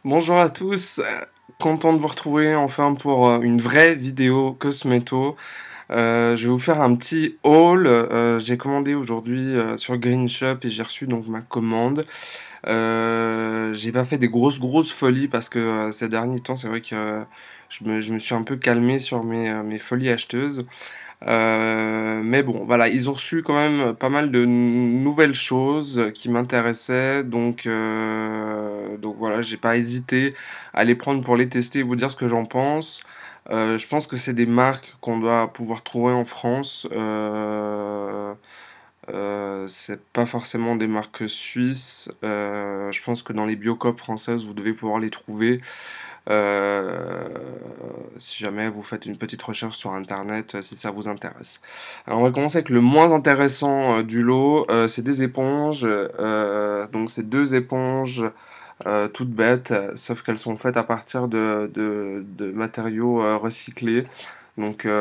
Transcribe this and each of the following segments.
Bonjour à tous, content de vous retrouver enfin pour une vraie vidéo Cosmeto. Je vais vous faire un petit haul. J'ai commandé aujourd'hui sur Green Shop et j'ai reçu donc ma commande. J'ai pas fait des grosses folies parce que ces derniers temps c'est vrai que je me suis un peu calmé sur mes folies acheteuses. Mais bon, voilà, ils ont reçu quand même pas mal de nouvelles choses qui m'intéressaient, donc voilà, j'ai pas hésité à les prendre pour les tester et vous dire ce que j'en pense. Je pense que c'est des marques qu'on doit pouvoir trouver en France. C'est pas forcément des marques suisses. Je pense que dans les Biocop françaises, vous devez pouvoir les trouver. Euh, Si jamais vous faites une petite recherche sur internet, si ça vous intéresse. Alors on va commencer avec le moins intéressant du lot, c'est des éponges. Donc c'est deux éponges toutes bêtes, sauf qu'elles sont faites à partir de matériaux recyclés. Donc ouais,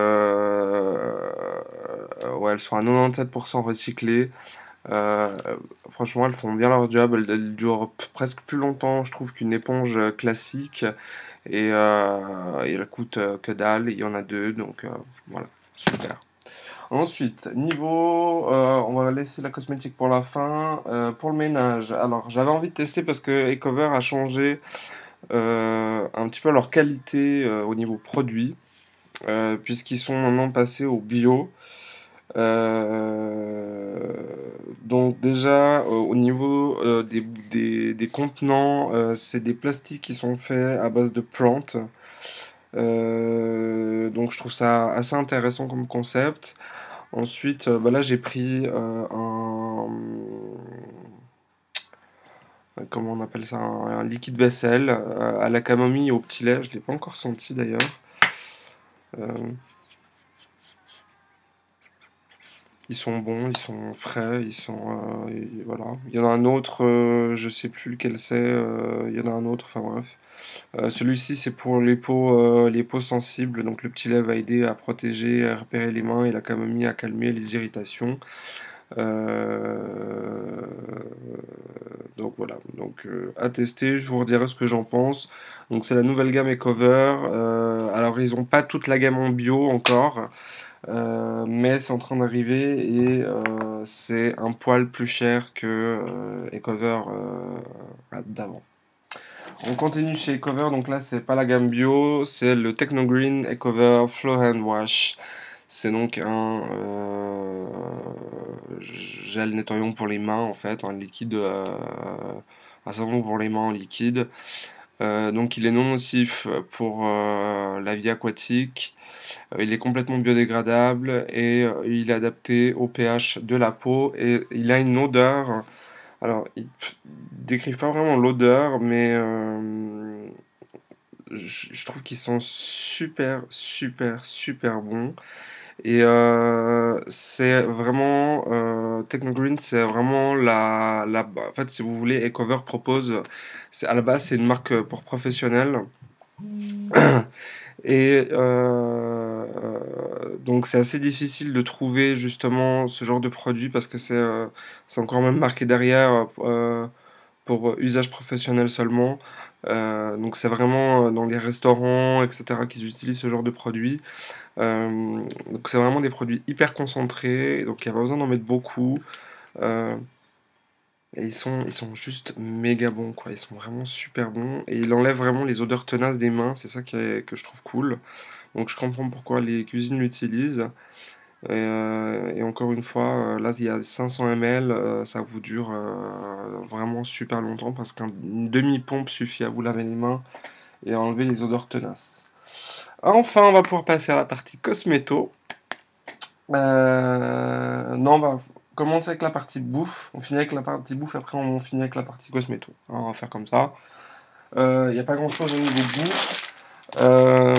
elles sont à 97% recyclées. Euh, Franchement, elles font bien leur job. Elles durent presque plus longtemps, je trouve, qu'une éponge classique. Et elle coûte que dalle. Il y en a deux, donc voilà, super. Ensuite, niveau, on va laisser la cosmétique pour la fin. Pour le ménage, alors j'avais envie de tester parce que Ecover a changé un petit peu leur qualité au niveau produit, puisqu'ils sont maintenant passés au bio. Euh, donc déjà au niveau des contenants, c'est des plastiques qui sont faits à base de plantes. Donc je trouve ça assez intéressant comme concept. Ensuite, bah là j'ai pris comment on appelle ça, un liquide vaisselle à la camomille et au petit lait. Je l'ai pas encore senti d'ailleurs. Euh, Ils sont bons, ils sont frais, voilà. Il y en a un autre, je sais plus lequel c'est. Il y en a un autre, enfin bref. Celui-ci c'est pour les peaux sensibles. Donc le petit lait va aider à protéger, à repérer les mains et la camomille à calmer les irritations. Euh, donc voilà, donc à tester, je vous redirai ce que j'en pense. Donc c'est la nouvelle gamme Ecover. Alors ils n'ont pas toute la gamme en bio encore, mais c'est en train d'arriver et c'est un poil plus cher que Ecover d'avant. On continue chez Ecover, donc là c'est pas la gamme bio, c'est le Techno Green Ecover Flow Hand Wash. C'est donc gel nettoyant pour les mains en fait, un liquide, un savon pour les mains en liquide. Donc il est non nocif pour la vie aquatique. Il est complètement biodégradable et il est adapté au pH de la peau et il a une odeur. Alors ils décrivent pas vraiment l'odeur, mais je trouve qu'ils sont super bons. Et c'est vraiment Techno Green, c'est vraiment en fait, si vous voulez, Ecover propose, c'est à la base c'est une marque pour professionnels. Et donc c'est assez difficile de trouver justement ce genre de produit parce que c'est encore même marqué derrière pour usage professionnel seulement. Donc c'est vraiment dans les restaurants, etc., qu'ils utilisent ce genre de produits. Donc c'est vraiment des produits hyper concentrés, donc il n'y a pas besoin d'en mettre beaucoup. Euh, et ils sont juste méga bons, quoi. Ils sont vraiment super bons. Et il enlève vraiment les odeurs tenaces des mains, c'est ça que je trouve cool. Donc je comprends pourquoi les cuisines l'utilisent. Et encore une fois, là il y a 500 ml, ça vous dure vraiment super longtemps parce qu'une demi-pompe suffit à vous laver les mains et à enlever les odeurs tenaces. Enfin, on va pouvoir passer à la partie cosméto. Non, on va commencer avec la partie bouffe. On finit avec la partie bouffe, après on finit avec la partie cosméto. Alors, on va faire comme ça. Il n'y a pas grand chose au niveau bouffe. Euh,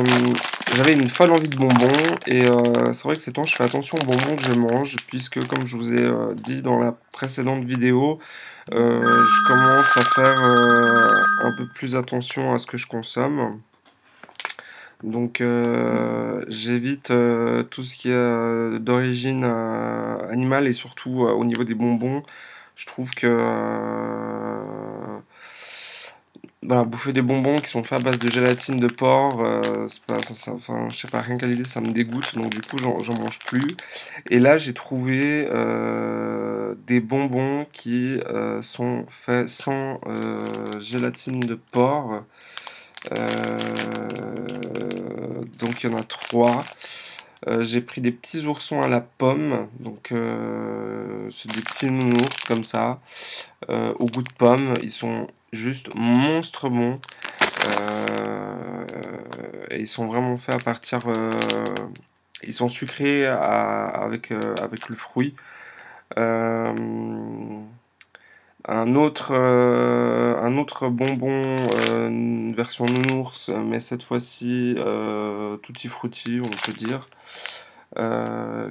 J'avais une folle envie de bonbons et c'est vrai que ces temps je fais attention aux bonbons que je mange puisque comme je vous ai dit dans la précédente vidéo, je commence à faire un peu plus attention à ce que je consomme. Donc j'évite tout ce qui est d'origine animale et surtout au niveau des bonbons. Je trouve que voilà, bouffer des bonbons qui sont faits à base de gélatine de porc, c'est pas, enfin, je sais pas, rien qu'à l'idée, ça me dégoûte, donc du coup, j'en mange plus. Et là, j'ai trouvé des bonbons qui sont faits sans gélatine de porc. Donc il y en a trois. J'ai pris des petits oursons à la pomme, donc c'est des petits nounours comme ça, au goût de pomme. Ils sont juste monstre bons. Et ils sont vraiment faits à partir. Ils sont sucrés avec le fruit. Euh, un autre bonbon, une version nounours, mais cette fois-ci tutti frutti, on peut dire,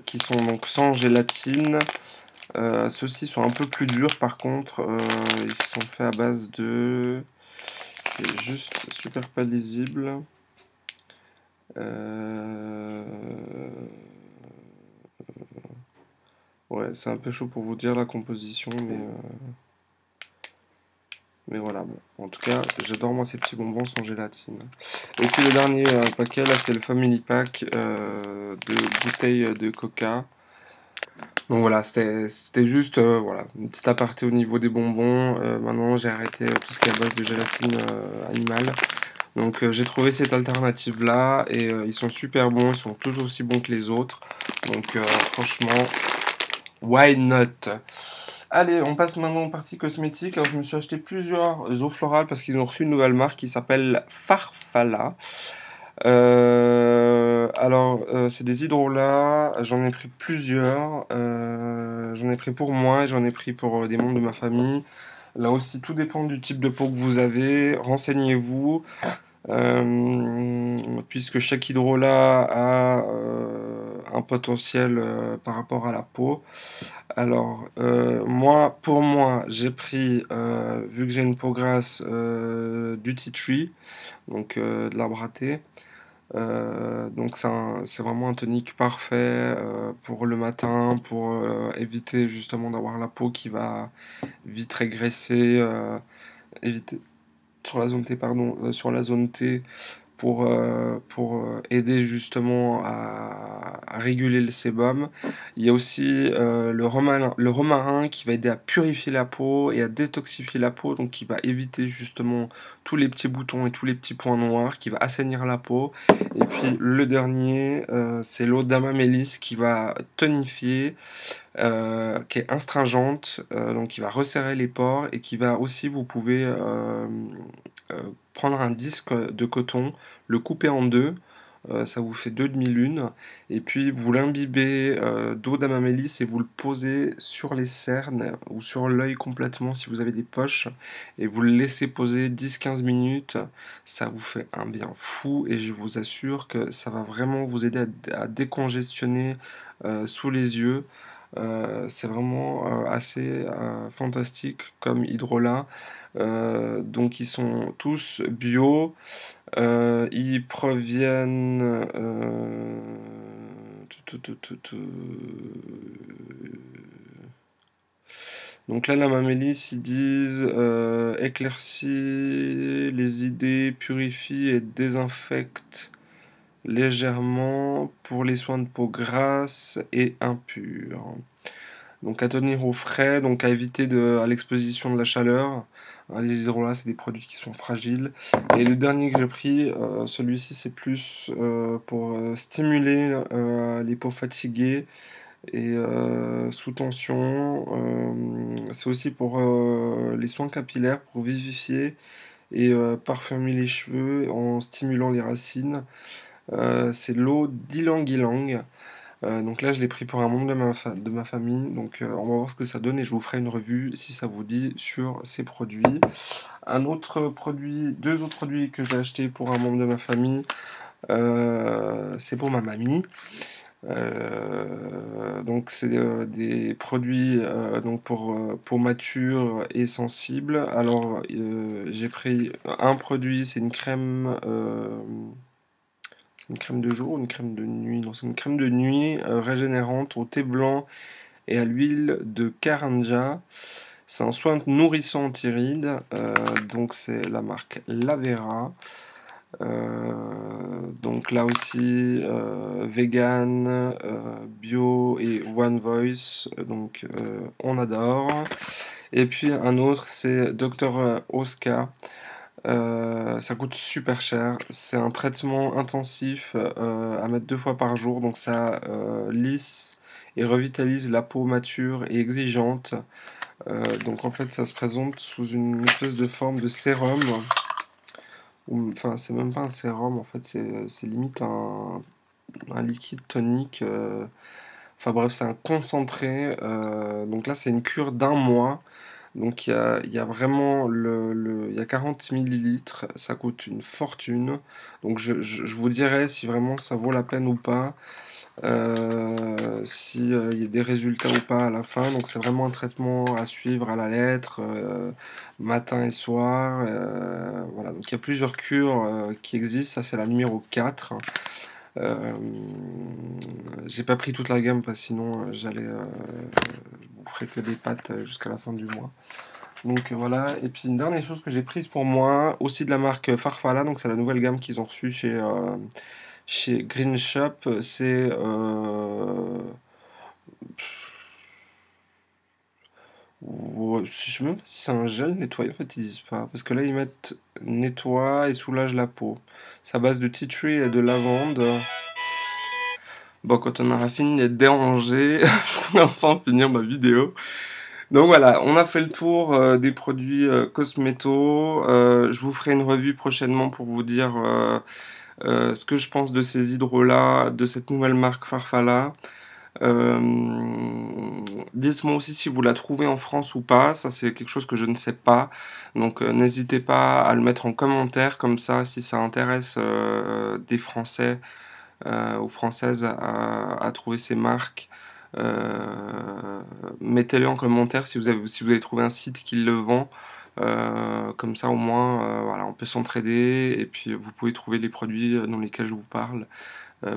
qui sont donc sans gélatine. Ceux-ci sont un peu plus durs par contre, ils sont faits à base de... C'est juste super pas lisible. Euh, Ouais, c'est un peu chaud pour vous dire la composition, mais voilà. Bon. En tout cas, j'adore moi ces petits bonbons sans gélatine. Et puis le dernier paquet, là, c'est le Family Pack de bouteilles de Coca. Donc voilà, c'était juste voilà, une petite aparté au niveau des bonbons. Maintenant, j'ai arrêté tout ce qui est à base de gélatine animale. Donc j'ai trouvé cette alternative là et ils sont super bons, ils sont tous aussi bons que les autres. Donc franchement, why not? Allez, on passe maintenant aux parties cosmétiques. Alors, je me suis acheté plusieurs eaux florales parce qu'ils ont reçu une nouvelle marque qui s'appelle Farfalla. C'est des hydrolats. J'en ai pris plusieurs. J'en ai pris pour moi et j'en ai pris pour des membres de ma famille. Là aussi, tout dépend du type de peau que vous avez. Renseignez-vous. Puisque chaque hydrolat a un potentiel par rapport à la peau. Alors, pour moi, j'ai pris, vu que j'ai une peau grasse, du tea tree, donc de l'arbre à thé. Donc c'est vraiment un tonique parfait pour le matin, pour éviter justement d'avoir la peau qui va vite régresser, éviter sur la zone T, pardon, sur la zone T pour aider justement à réguler le sébum. Il y a aussi le romarin qui va aider à purifier la peau et à détoxifier la peau, donc qui va éviter justement tous les petits boutons et tous les petits points noirs, qui va assainir la peau. Et puis le dernier, c'est l'eau d'amamélis qui va tonifier, qui est astringente, donc qui va resserrer les pores et qui va aussi, vous pouvez prendre un disque de coton, le couper en deux, ça vous fait deux demi-lunes, et puis vous l'imbibez d'eau d'amamélis et vous le posez sur les cernes ou sur l'œil complètement si vous avez des poches, et vous le laissez poser 10-15 minutes, ça vous fait un bien fou, et je vous assure que ça va vraiment vous aider à décongestionner sous les yeux. C'est vraiment assez fantastique comme hydrolat. Donc ils sont tous bio. Ils proviennent. Donc là, la mamélis, ils disent éclaircit les idées, purifie et désinfecte légèrement pour les soins de peau grasses et impures. Donc à tenir au frais, donc à éviter à l'exposition de la chaleur. Hein, les hydrolats, c'est des produits qui sont fragiles. Et le dernier que j'ai pris, celui-ci, c'est plus pour stimuler les peaux fatiguées et sous tension. C'est aussi pour les soins capillaires, pour vivifier et parfumer les cheveux en stimulant les racines. C'est l'eau d'ylang-ylang. Donc là, je l'ai pris pour un membre de ma famille. Donc on va voir ce que ça donne et je vous ferai une revue si ça vous dit sur ces produits. Deux autres produits que j'ai achetés pour un membre de ma famille, c'est pour ma mamie. Donc c'est des produits donc pour peau mature et sensible. Alors j'ai pris un produit, c'est une crème de jour ou une crème de nuit? Non, c'est une crème de nuit régénérante au thé blanc et à l'huile de karanja. C'est un soin nourrissant anti-rides, donc c'est la marque Lavera. Donc là aussi, vegan, bio et One Voice, donc on adore. Et puis un autre, c'est Dr Oscar. Ça coûte super cher. C'est un traitement intensif à mettre 2 fois par jour, donc ça lisse et revitalise la peau mature et exigeante. Donc en fait, ça se présente sous une espèce de forme de sérum. Enfin, c'est même pas un sérum, en fait, c'est limite un liquide tonique. Enfin bref, c'est un concentré. Donc là, c'est une cure d'un mois. Donc il y a vraiment il y a 40 millilitres, ça coûte une fortune. Donc je vous dirai si vraiment ça vaut la peine ou pas, si il y a des résultats ou pas à la fin. Donc c'est vraiment un traitement à suivre à la lettre, matin et soir. Voilà, donc il y a plusieurs cures qui existent, ça c'est la numéro 4. Euh, j'ai pas pris toute la gamme parce que sinon je boufferais que des pâtes jusqu'à la fin du mois. Donc voilà, et puis une dernière chose que j'ai prise pour moi, aussi de la marque Farfalla, donc c'est la nouvelle gamme qu'ils ont reçue chez Green Shop, c'est je sais même pas si c'est un gel nettoyant, en fait ils disent pas, parce que là ils mettent nettoie et soulage la peau. C'est à base de tea tree et de lavande. Bon, quand on aura fini d'être dérangé, je pourrai enfin finir ma vidéo. Donc voilà, on a fait le tour des produits Cosmeto. Je vous ferai une revue prochainement pour vous dire ce que je pense de ces hydros-là, de cette nouvelle marque Farfalla. Euh, Dites-moi aussi si vous la trouvez en France ou pas, ça c'est quelque chose que je ne sais pas. Donc n'hésitez pas à le mettre en commentaire, comme ça si ça intéresse des Français aux Françaises à trouver ces marques. Mettez-le en commentaire si vous avez trouvé un site qui le vend. Comme ça au moins voilà, on peut s'entraider et puis vous pouvez trouver les produits dans lesquels je vous parle.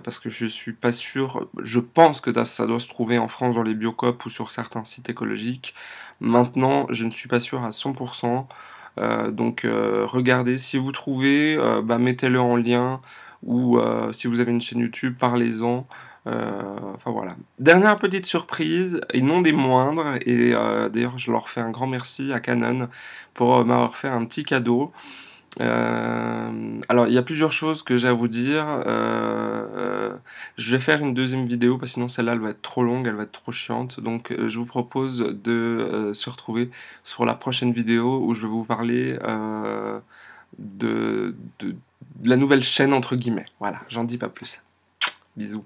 Parce que je suis pas sûr, je pense que ça doit se trouver en France dans les Biocoop ou sur certains sites écologiques. Maintenant, je ne suis pas sûr à 100%. Donc regardez, si vous trouvez, bah, mettez-le en lien ou si vous avez une chaîne YouTube, parlez-en. Enfin voilà. Dernière petite surprise, et non des moindres, et d'ailleurs je leur fais un grand merci à Canon pour m'avoir fait un petit cadeau. Alors, il y a plusieurs choses que j'ai à vous dire. Je vais faire une deuxième vidéo parce que sinon celle-là elle va être trop longue, elle va être trop chiante. Donc, je vous propose de se retrouver sur la prochaine vidéo où je vais vous parler de la nouvelle chaîne entre guillemets. Voilà, j'en dis pas plus. Bisous.